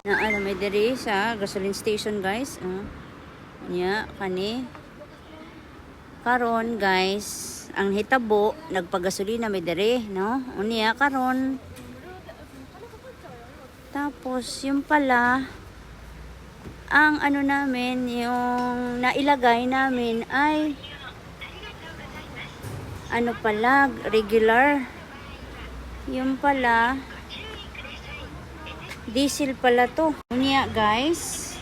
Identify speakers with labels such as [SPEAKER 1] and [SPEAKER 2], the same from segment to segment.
[SPEAKER 1] Na ano may diri sa gasoline station guys. Nya kani. Karon guys, ang hitabo nagpagasolina may diri, no? Unya karon. Tapos yung pala ang ano namin, yung nailagay namin ay ano pala, regular. Yung pala diesel pala to. Unya guys,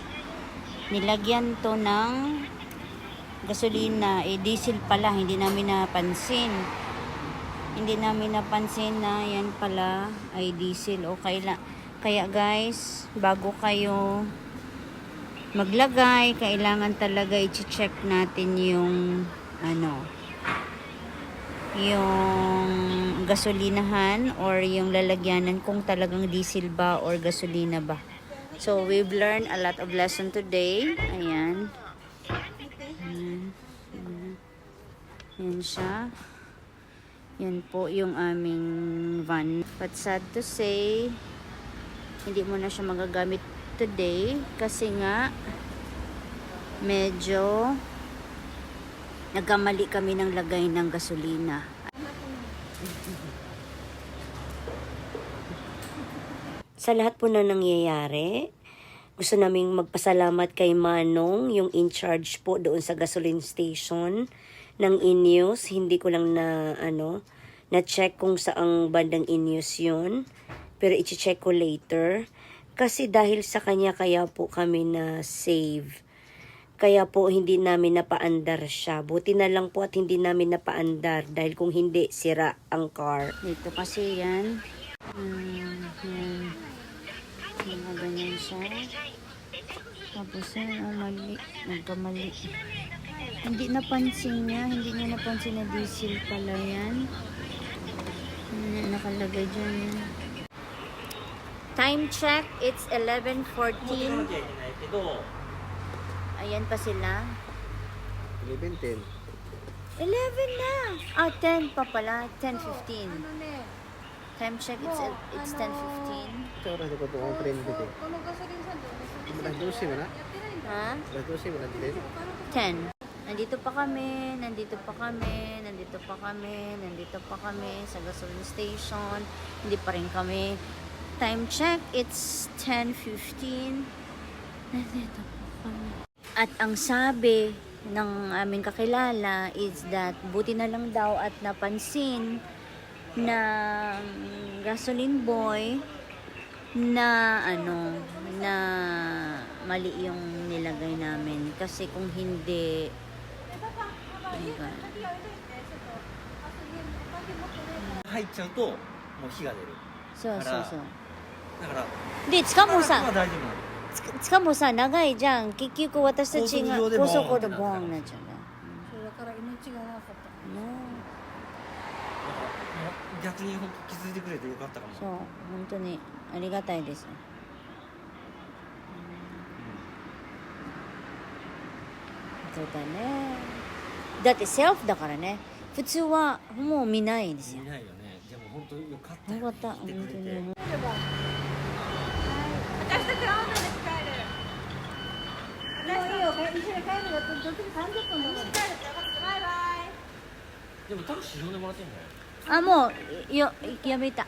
[SPEAKER 1] nilagyan to ng gasolina, diesel pala, hindi namin napansin. Hindi namin napansin na yan pala ay diesel. Okay lang. Kaya guys, bago kayo maglagay, kailangan talaga i-check natin yung yung gasolinahan or yung lalagyanan kung talagang diesel ba or gasolina ba. So, we've learned a lot of lesson today. Ayan. Yan siya. Yan po yung aming van. But sad to say, hindi mo na siya magagamit today kasi nga medyo nagkamali kami ng lagay ng gasolina.
[SPEAKER 2] Sa lahat po na nangyayari, gusto naming magpasalamat kay Manong, yung in-charge po doon sa gasoline station ng Ineos. Hindi ko lang na-check kung saang bandang Ineos yun. Pero i-check ko later. Kasi dahil sa kanya kaya po kami na-save. Kaya po hindi namin napaandar siya. Buti na lang po at hindi namin napaandar dahil kung hindi, sira ang car.
[SPEAKER 1] Dito kasi yan. Yan. Mga ganyan siya. Tapos yan, mali. Nagkamali. Hindi napansin niya. Hindi niya napansin na diesel pala yan. Nakalagay dyan yan. Time check, it's 11:14. Ayan pa sila.
[SPEAKER 3] 11:10.
[SPEAKER 1] 11 na! 10 pa pala. 10:15. Time check, it's 10:15.
[SPEAKER 3] Ito oras ko po ang friend dito. Alas 12 ba na?
[SPEAKER 1] Ha?
[SPEAKER 3] Alas 12 ba na din?
[SPEAKER 1] 10. Nandito pa kami, nandito pa kami, nandito pa kami, nandito pa kami sa gasoline station. Hindi pa rin kami. Time check, it's 10:15. Nandito pa kami. At ang sabi ng aming kakilala is that buti na lang daw at napansin na gasoline boy na na mali yung nilagay namin kasi kung hindiそうでしかもさ長いじゃん結局私たちが高速でボーンになっちゃうね
[SPEAKER 4] だから命がなかった
[SPEAKER 5] 逆に本当気づいてくれてよかったかも。
[SPEAKER 1] そう本当にありがたいですそうだねだってセルフだからね普通はもう見ないんですよ
[SPEAKER 5] 見ないよね。でも本当よかったよ。
[SPEAKER 1] よかった本当に
[SPEAKER 4] 私たちは女で帰るもういいよ一緒に帰るよどっちに30分だもん一緒に帰るってよかったバイバイ
[SPEAKER 5] でもタクシー呼んでもらってんじゃない？
[SPEAKER 1] あもうやめた